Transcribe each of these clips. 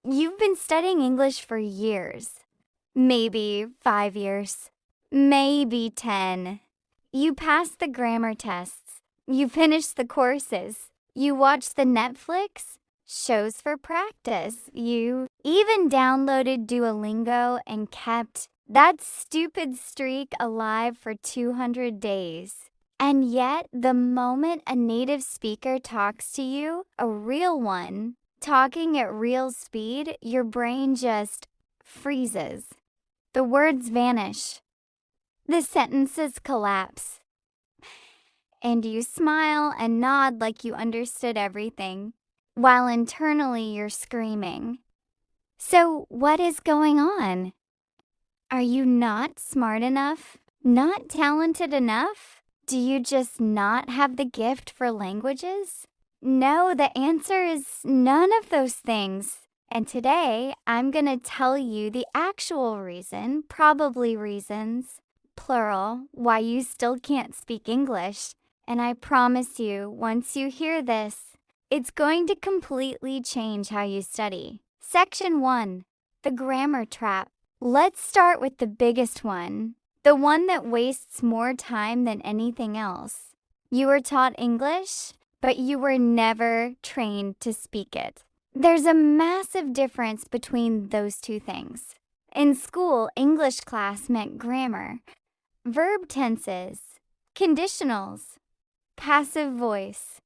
You've been studying English for years. Maybe 5 years. Maybe 10. You passed the grammar tests. You finished the courses. You watched the Netflix shows for practice. You even downloaded Duolingo and kept that stupid streak alive for 200 days. And yet, the moment a native speaker talks to you, a real one, talking at real speed, your brain just freezes. The words vanish. The sentences collapse. And you smile and nod like you understood everything, while internally you're screaming. So, what is going on? Are you not smart enough? Not talented enough? Do you just not have the gift for languages? No, the answer is none of those things. And today, I'm going to tell you the actual reason, probably reasons, plural, why you still can't speak English. And I promise you, once you hear this, it's going to completely change how you study. Section 1, the grammar trap. Let's start with the biggest one, the one that wastes more time than anything else. You were taught English, but you were never trained to speak it. There's a massive difference between those two things. In school, English class meant grammar, verb tenses, conditionals, passive voice.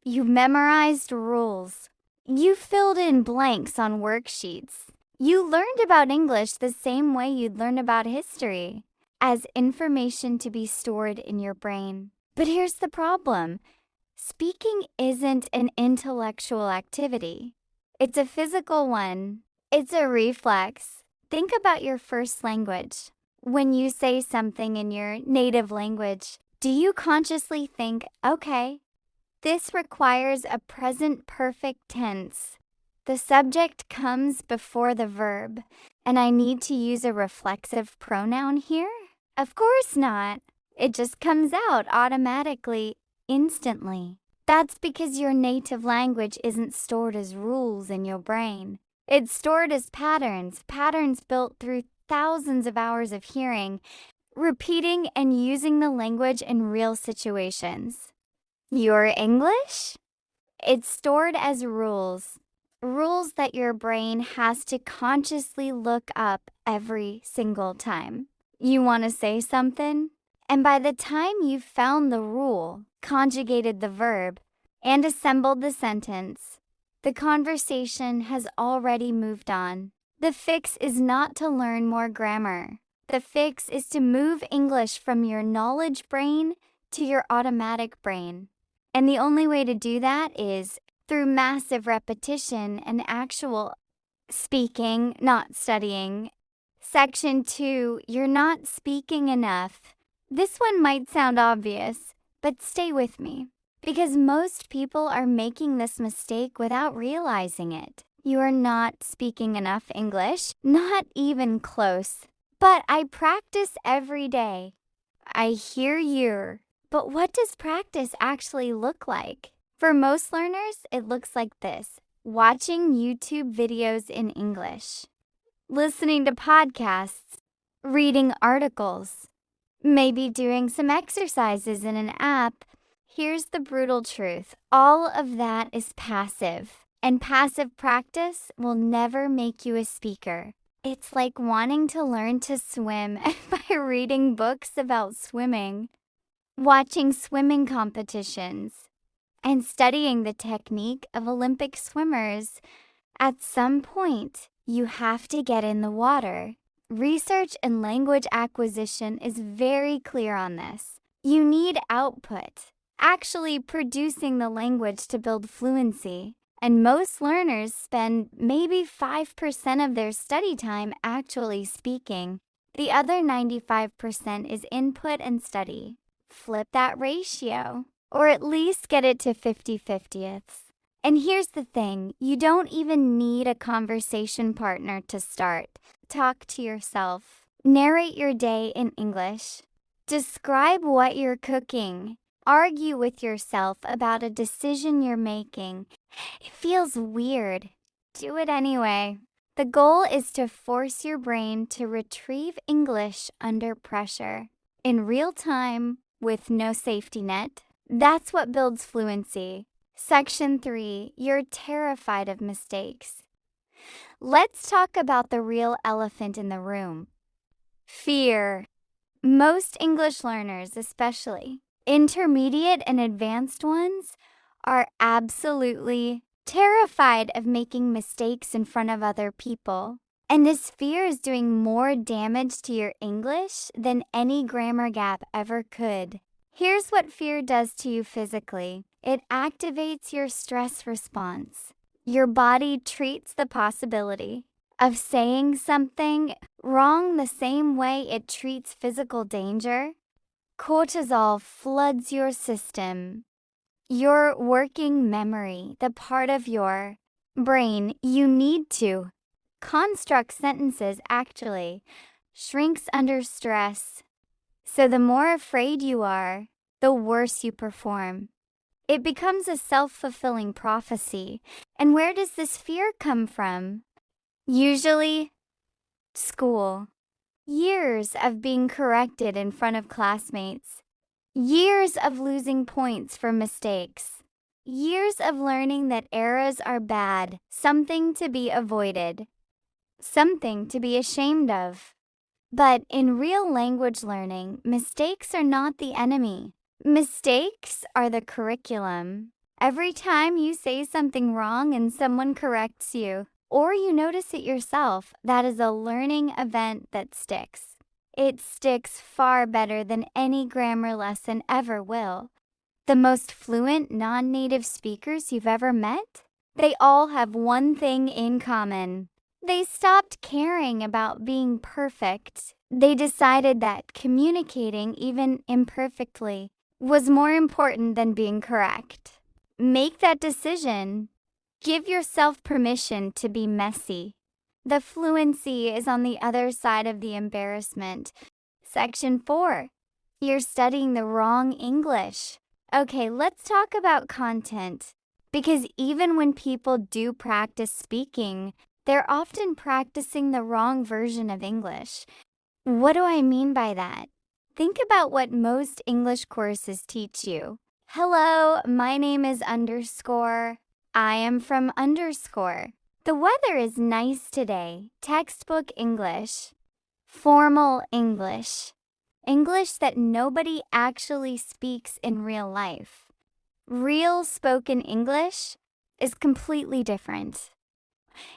You memorized rules. You filled in blanks on worksheets. You learned about English the same way you'd learn about history, as information to be stored in your brain. But here's the problem. Speaking isn't an intellectual activity. It's a physical one. It's a reflex. Think about your first language. When you say something in your native language, do you consciously think, okay, this requires a present perfect tense. The subject comes before the verb, and I need to use a reflexive pronoun here? Of course not. It just comes out automatically, instantly. That's because your native language isn't stored as rules in your brain. It's stored as patterns built through thousands of hours of hearing, repeating and using the language in real situations. Your English? It's stored as rules. Rules that your brain has to consciously look up every single time. You want to say something? And by the time you've found the rule, conjugated the verb, and assembled the sentence, the conversation has already moved on. The fix is not to learn more grammar. The fix is to move English from your knowledge brain to your automatic brain. And the only way to do that is through massive repetition and actual speaking, not studying. Section 2, you're not speaking enough. This one might sound obvious, but stay with me, because most people are making this mistake without realizing it. You are not speaking enough English, not even close. But I practice every day. I hear you. But what does practice actually look like? For most learners, it looks like this: watching YouTube videos in English, listening to podcasts, reading articles, maybe doing some exercises in an app. Here's the brutal truth. All of that is passive, and passive practice will never make you a speaker. It's like wanting to learn to swim by reading books about swimming, watching swimming competitions, and studying the technique of Olympic swimmers. At some point, you have to get in the water. Research and language acquisition is very clear on this. You need output, actually producing the language to build fluency. And most learners spend maybe 5% of their study time actually speaking. The other 95% is input and study. Flip that ratio, or at least get it to 50/50. And here's the thing, you don't even need a conversation partner to start. Talk to yourself. Narrate your day in English. Describe what you're cooking. Argue with yourself about a decision you're making. It feels weird. Do it anyway. The goal is to force your brain to retrieve English under pressure, in real time, with no safety net. That's what builds fluency. Section 3, you're terrified of mistakes. Let's talk about the real elephant in the room. Fear. Most English learners, especially intermediate and advanced ones, are absolutely terrified of making mistakes in front of other people. And this fear is doing more damage to your English than any grammar gap ever could. Here's what fear does to you physically. It activates your stress response. Your body treats the possibility of saying something wrong the same way it treats physical danger. Cortisol floods your system. Your working memory, the part of your brain you need to construct sentences actually, shrinks under stress. So the more afraid you are, the worse you perform. It becomes a self-fulfilling prophecy. And where does this fear come from? Usually, school. Years of being corrected in front of classmates. Years of losing points for mistakes. Years of learning that errors are bad, something to be avoided, something to be ashamed of. But in real language learning, mistakes are not the enemy. Mistakes are the curriculum. Every time you say something wrong and someone corrects you, or you notice it yourself, that is a learning event that sticks. It sticks far better than any grammar lesson ever will. The most fluent non-native speakers you've ever met, they all have one thing in common. They stopped caring about being perfect. They decided that communicating, even imperfectly, was more important than being correct. Make that decision. Give yourself permission to be messy. The fluency is on the other side of the embarrassment. Section 4. You're studying the wrong English. Okay, let's talk about content. Because even when people do practice speaking, they're often practicing the wrong version of English. What do I mean by that? Think about what most English courses teach you. Hello, my name is underscore. I am from underscore. The weather is nice today. Textbook English. Formal English. English that nobody actually speaks in real life. Real spoken English is completely different.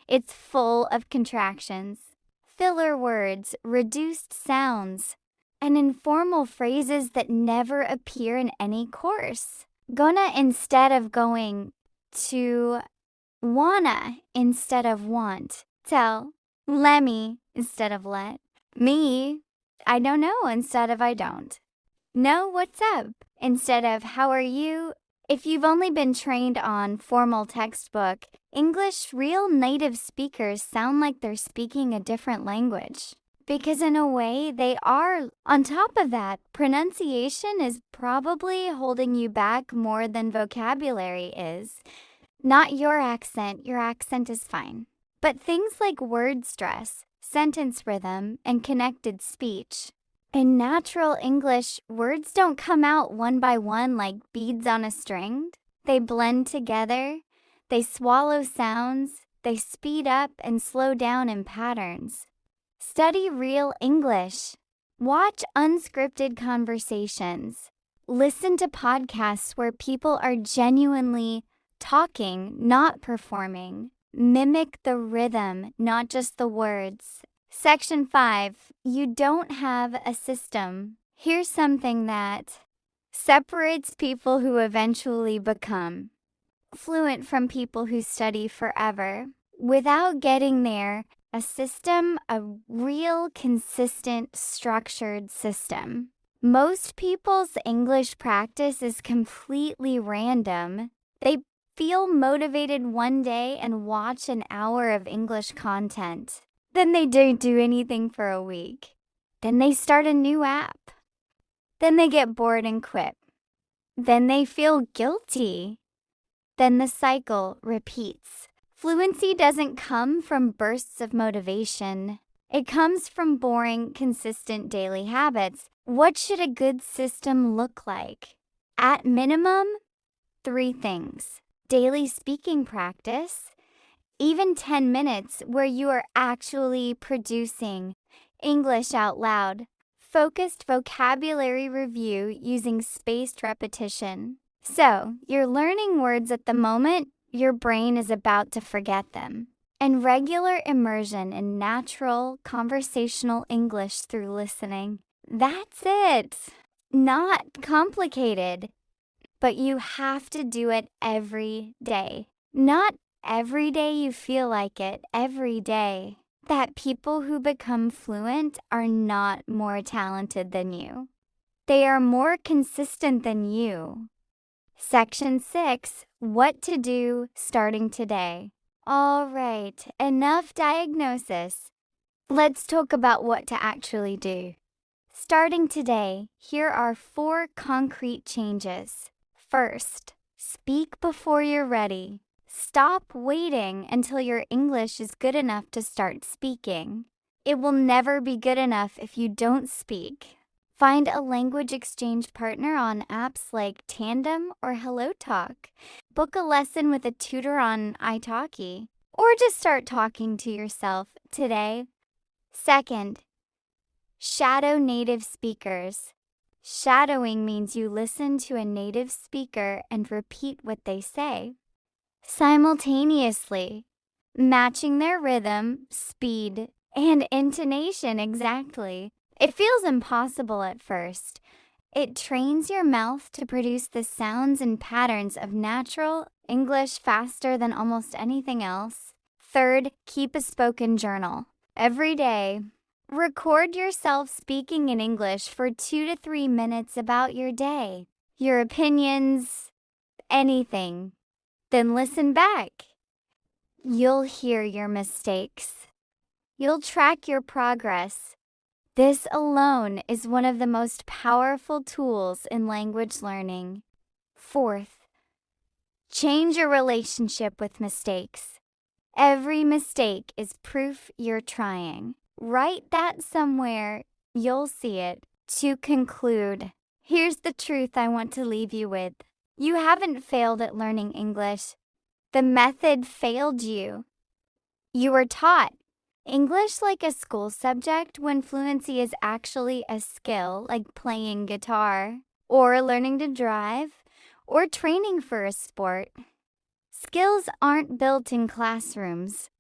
It's full of contractions, filler words, reduced sounds, and informal phrases that never appear in any course. Gonna instead of going to, wanna instead of want, tell, lemme instead of let, me, I don't know instead of I don't, know what's up instead of how are you. If you've only been trained on formal textbook English, real native speakers sound like they're speaking a different language. Because in a way, they are. On top of that, pronunciation is probably holding you back more than vocabulary is. Not your accent is fine. But things like word stress, sentence rhythm, and connected speech. In natural English, words don't come out one by one like beads on a string. They blend together, they swallow sounds, they speed up and slow down in patterns. Study real English. Watch unscripted conversations. Listen to podcasts where people are genuinely talking, not performing. Mimic the rhythm, not just the words. Section 5. You don't have a system. Here's something that separates people who eventually become fluent from people who study forever. Without getting there, a system, a real, consistent, structured system. Most people's English practice is completely random. They feel motivated one day and watch an hour of English content. Then they don't do anything for a week. Then they start a new app. Then they get bored and quit. Then they feel guilty. Then the cycle repeats. Fluency doesn't come from bursts of motivation. It comes from boring, consistent daily habits. What should a good system look like? At minimum, 3 things. Daily speaking practice, even 10 minutes where you are actually producing English out loud. Focused vocabulary review using spaced repetition. So, you're learning words at the moment your brain is about to forget them. And regular immersion in natural conversational English through listening. That's it. Not complicated. But you have to do it every day. Not every day you feel like it, every day. That people who become fluent are not more talented than you. They are more consistent than you. Section 6, what to do starting today. All right, enough diagnosis. Let's talk about what to actually do. Starting today, here are 4 concrete changes. First, speak before you're ready. Stop waiting until your English is good enough to start speaking. It will never be good enough if you don't speak. Find a language exchange partner on apps like Tandem or HelloTalk. Book a lesson with a tutor on italki, or just start talking to yourself today. Second, shadow native speakers. Shadowing means you listen to a native speaker and repeat what they say simultaneously, matching their rhythm, speed, and intonation exactly. It feels impossible at first. It trains your mouth to produce the sounds and patterns of natural English faster than almost anything else. Third, keep a spoken journal. Every day, record yourself speaking in English for 2 to 3 minutes about your day, your opinions, anything. Then listen back. You'll hear your mistakes. You'll track your progress. This alone is one of the most powerful tools in language learning. Fourth, change your relationship with mistakes. Every mistake is proof you're trying. Write that somewhere. You'll see it. To conclude, here's the truth I want to leave you with. You haven't failed at learning English. The method failed you. You were taught English like a school subject when fluency is actually a skill like playing guitar, or learning to drive, or training for a sport. Skills aren't built in classrooms.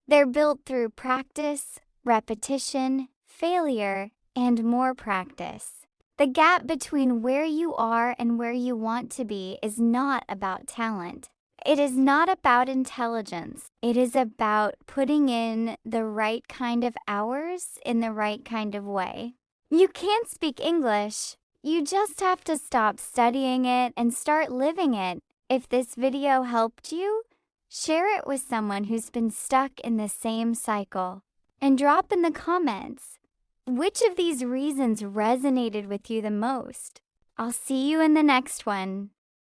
They're built through practice, repetition, failure, and more practice. The gap between where you are and where you want to be is not about talent. It is not about intelligence. It is about putting in the right kind of hours in the right kind of way. You can't speak English. You just have to stop studying it and start living it. If this video helped you, share it with someone who's been stuck in the same cycle. And drop in the comments, which of these reasons resonated with you the most? I'll see you in the next one.